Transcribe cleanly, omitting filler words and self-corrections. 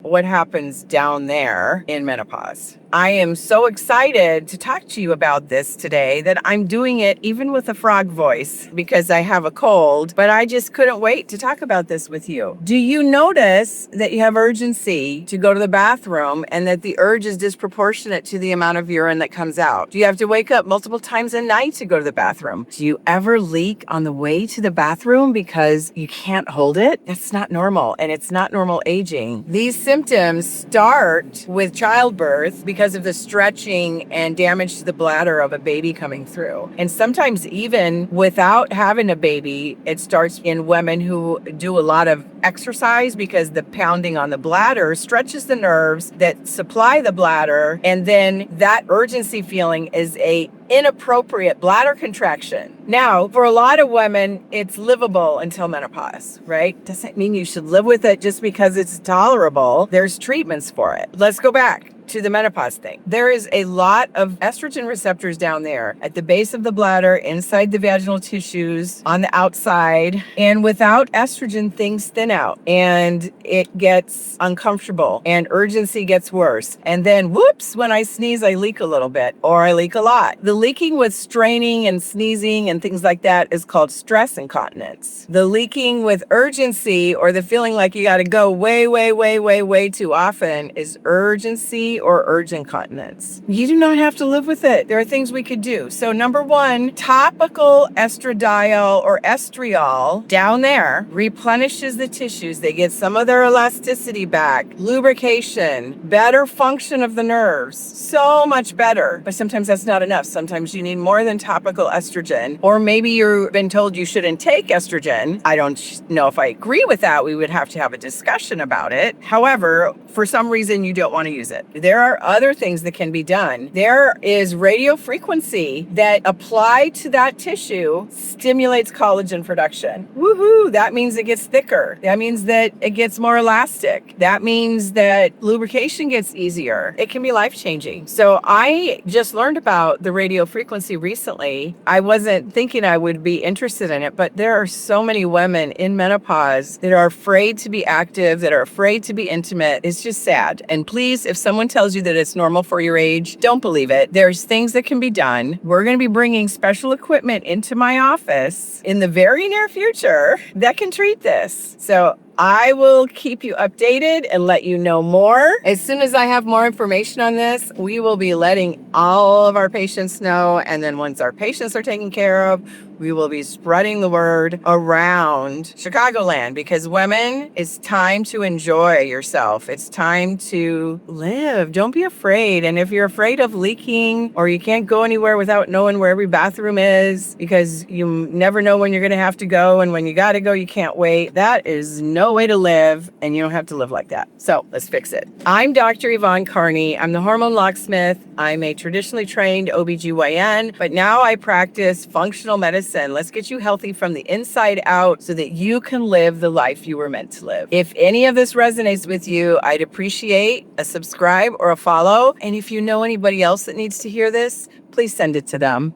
what happens down there in menopause. I am so excited to talk to you about this today that I'm doing it even with a frog voice because I have a cold, but I just couldn't wait to talk about this with you. Do you notice that you have urgency to go to the bathroom and that the urge is disproportionate to the amount of urine that comes out? Do you have to wake up multiple times a night to go to the bathroom? Do you ever leak on the way to the bathroom because you can't hold it? That's not normal, and it's not normal aging. These symptoms start with childbirth because of the stretching and damage to the bladder of a baby coming through. And sometimes even without having a baby, it starts in women who do a lot of exercise because the pounding on the bladder stretches the nerves that supply the bladder. And then that urgency feeling is a inappropriate bladder contraction. Now, for a lot of women, it's livable until menopause, right? Doesn't mean you should live with it just because it's tolerable. There's treatments for it. Let's go back to the menopause thing. There is a lot of estrogen receptors down there at the base of the bladder, inside the vaginal tissues, on the outside. And without estrogen, things thin out and it gets uncomfortable and urgency gets worse. And then, whoops, when I sneeze, I leak a little bit or I leak a lot. The leaking with straining and sneezing and things like that is called stress incontinence. The leaking with urgency or the feeling like you got to go way too often is urgency or urge incontinence. You do not have to live with it. There are things we could do. So number one, topical estradiol or estriol down there replenishes the tissues. They get some of their elasticity back, lubrication, better function of the nerves, so much better. But sometimes that's not enough. Sometimes you need more than topical estrogen, or maybe you've been told you shouldn't take estrogen. I don't know if I agree with that. We would have to have a discussion about it. However, for some reason you don't want to use it. There are other things that can be done. There is radio frequency that applied to that tissue stimulates collagen production. Woohoo! That means it gets thicker. That means that it gets more elastic. That means that lubrication gets easier. It can be life-changing. So I just learned about the radio frequency recently. I wasn't thinking I would be interested in it, but there are so many women in menopause that are afraid to be active, that are afraid to be intimate. It's just sad. And please, if someone tells you that it's normal for your age, don't believe it. There's things that can be done. We're going to be bringing special equipment into my office in the very near future that can treat this. So I will keep you updated and let you know more. As soon as I have more information on this, we will be letting all of our patients know. And then once our patients are taken care of, we will be spreading the word around Chicagoland because women, it's time to enjoy yourself. It's time to live. Don't be afraid. And if you're afraid of leaking or you can't go anywhere without knowing where every bathroom is because you never know when you're going to have to go, and when you got to go, you can't wait, that is no way to live, and you don't have to live like that. So let's fix it. I'm Dr. Yvonne Carney. I'm the hormone locksmith. I'm a traditionally trained OBGYN, but now I practice functional medicine. Let's get you healthy from the inside out so that you can live the life you were meant to live. If any of this resonates with you, I'd appreciate a subscribe or a follow. And if you know anybody else that needs to hear this, please send it to them.